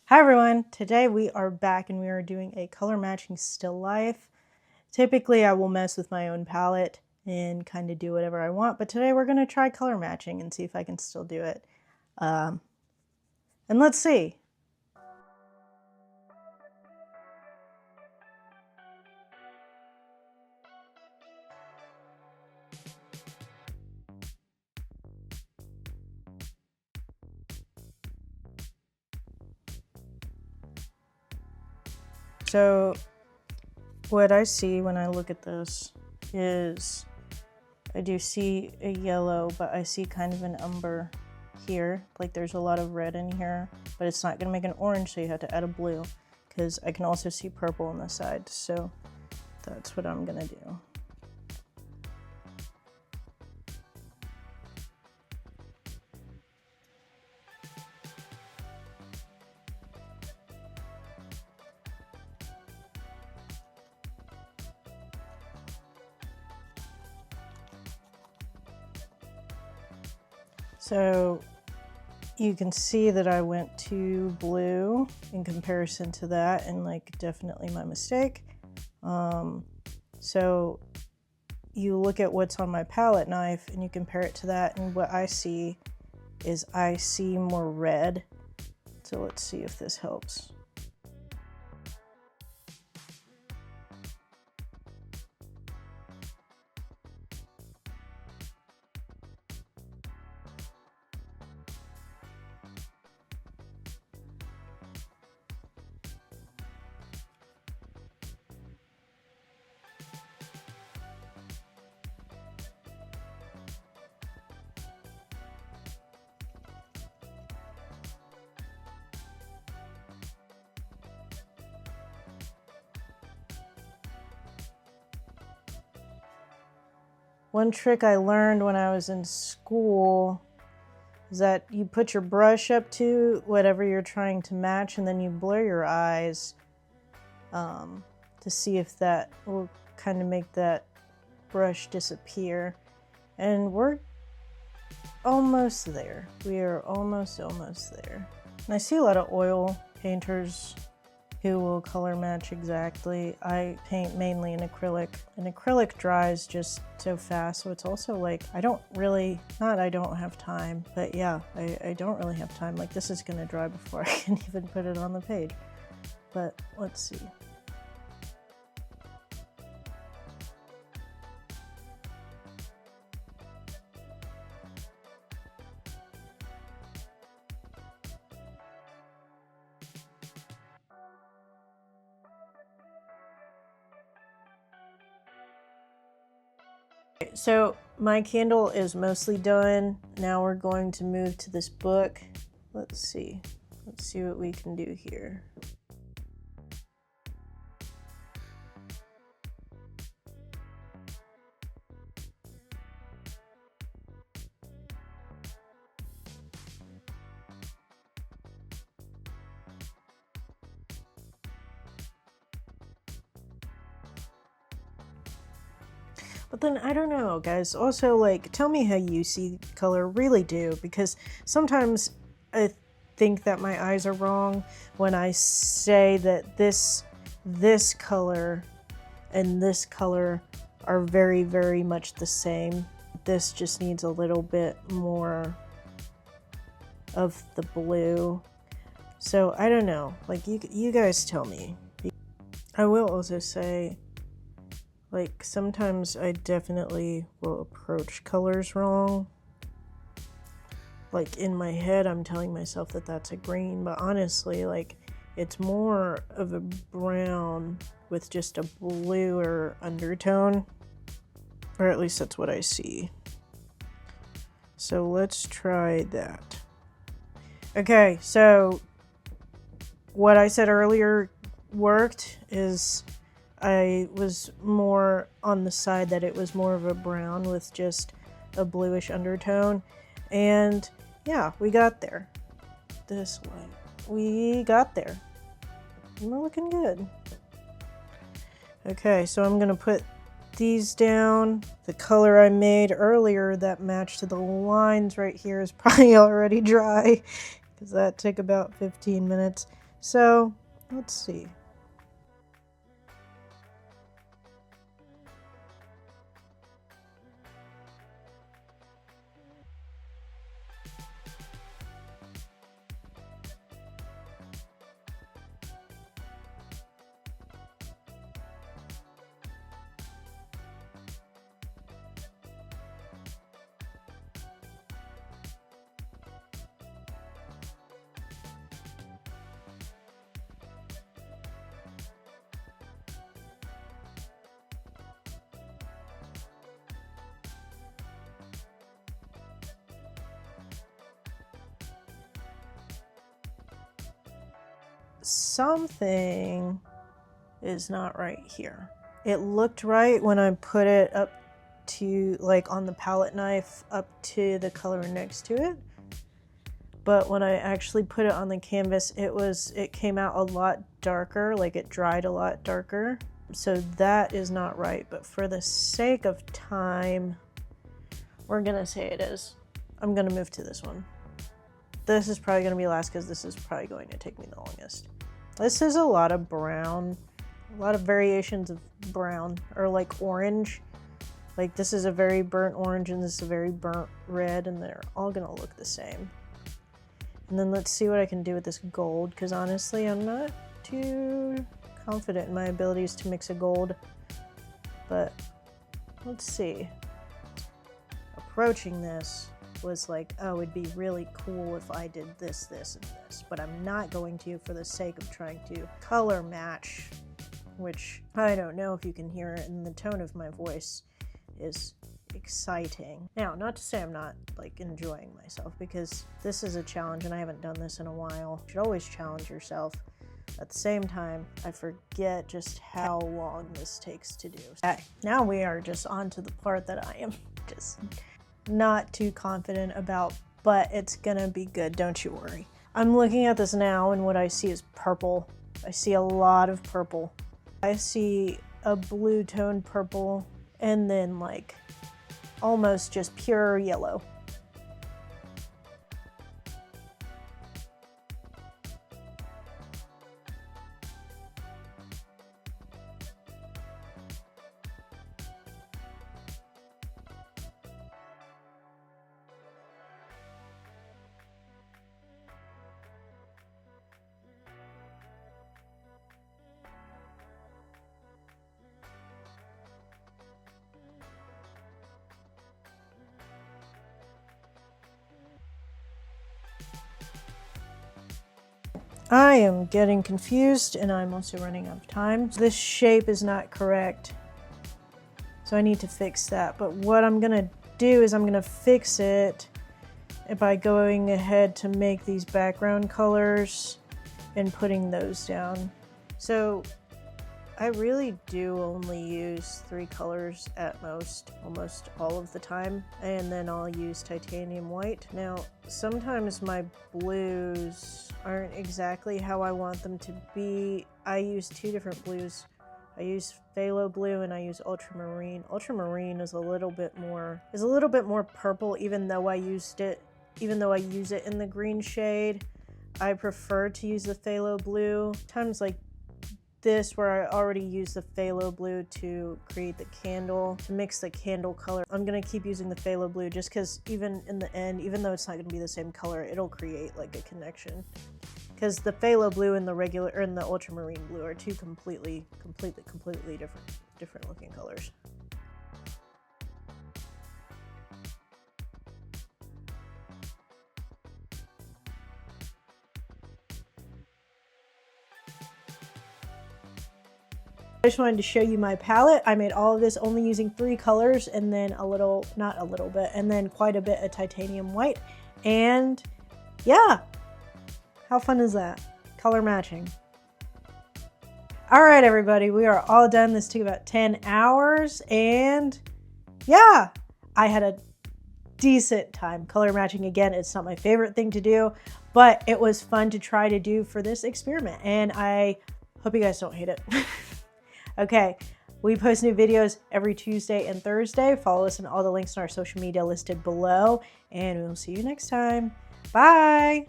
Hi everyone, today we are back and we are doing a color matching still life. Typically I will mess with my own palette and kind of do whatever I want, but today we're going to try color matching and see if I can still do it. And let's see. So what I see when I look at this is I do see a yellow, but I see kind of an umber here. Like there's a lot of red in here, but it's not going to make an orange, so you have to add a blue, because I can also see purple on the side. So that's what I'm going to do. So you can see that I went to blue in comparison to that, and like definitely my mistake. So you look at what's on my palette knife and you compare it to that, and what I see is I see more red. So let's see if this helps. One trick I learned when I was in school is that you put your brush up to whatever you're trying to match, and then you blur your eyes to see if that will kind of make that brush disappear. And we're almost there. We are almost there. And I see a lot of oil painters who will color match exactly. I paint mainly in acrylic, and acrylic dries just so fast, so it's also like I don't have time, but yeah, I don't really have time. Like this is gonna dry before I can even put it on the page. But let's see. So my candle is mostly done. Now we're going to move to this book. Let's see what we can do here. But then I don't know, guys. Also, like, tell me how you see color. Really do, because sometimes I think that my eyes are wrong when I say that this color and this color are very, very much the same. This just needs a little bit more of the blue. So I don't know. Like, you guys tell me. I will also say, like, sometimes I definitely will approach colors wrong. Like, in my head, I'm telling myself that that's a green, but honestly, like, it's more of a brown with just a bluer undertone. Or at least that's what I see. So let's try that. Okay, so what I said earlier worked. Is I was more on the side that it was more of a brown with just a bluish undertone. And yeah, we got there. This way. We got there. We're looking good. Okay, so I'm going to put these down. The color I made earlier that matched to the lines right here is probably already dry, because that took about 15 minutes. So let's see. Something is not right here. It looked right when I put it up to, like, on the palette knife up to the color next to it, but when I actually put it on the canvas, it came out a lot darker, like it dried a lot darker. So that is not right, but for the sake of time, we're gonna say it is. I'm gonna move to this one. This is probably gonna be last because this is probably going to take me the longest. This is a lot of brown, a lot of variations of brown, or like orange. Like this is a very burnt orange and this is a very burnt red, and they're all gonna look the same. And then let's see what I can do with this gold, because honestly I'm not too confident in my abilities to mix a gold, but let's see. Approaching this was like, oh, it'd be really cool if I did this, this, and this, but I'm not going to for the sake of trying to color match, which I don't know if you can hear it in the tone of my voice is exciting. Now, not to say I'm not like enjoying myself, because this is a challenge and I haven't done this in a while. You should always challenge yourself. At the same time, I forget just how long this takes to do. Okay, now we are just on to the part that I am just not too confident about, but it's gonna be good, don't you worry. I'm looking at this now and what I see is purple. I see a lot of purple. I see a blue tone purple and then like almost just pure yellow. I am getting confused and I'm also running out of time. This shape is not correct, so I need to fix that. But what I'm gonna do is I'm gonna fix it by going ahead to make these background colors and putting those down. So I really do only use 3 colors at most, almost all of the time, and then I'll use titanium white. Now, sometimes my blues aren't exactly how I want them to be. I use 2 different blues. I use phthalo blue and I use ultramarine. Ultramarine is a little bit more purple, even though I use it in the green shade. I prefer to use the phthalo blue. Times like this, where I already used the phthalo blue to create the candle, to mix the candle color, I'm gonna keep using the phthalo blue just because even in the end, even though it's not gonna be the same color, it'll create like a connection. Because the phthalo blue and the regular, or the ultramarine blue are 2 completely different looking colors. I just wanted to show you my palette. I made all of this only using 3 colors and then and then quite a bit of titanium white. And yeah, how fun is that? Color matching. All right, everybody, we are all done. This took about 10 hours and yeah, I had a decent time color matching. Again, it's not my favorite thing to do, but it was fun to try to do for this experiment. And I hope you guys don't hate it. Okay, we post new videos every Tuesday and Thursday. Follow us on all the links in our social media listed below, and we'll see you next time. Bye!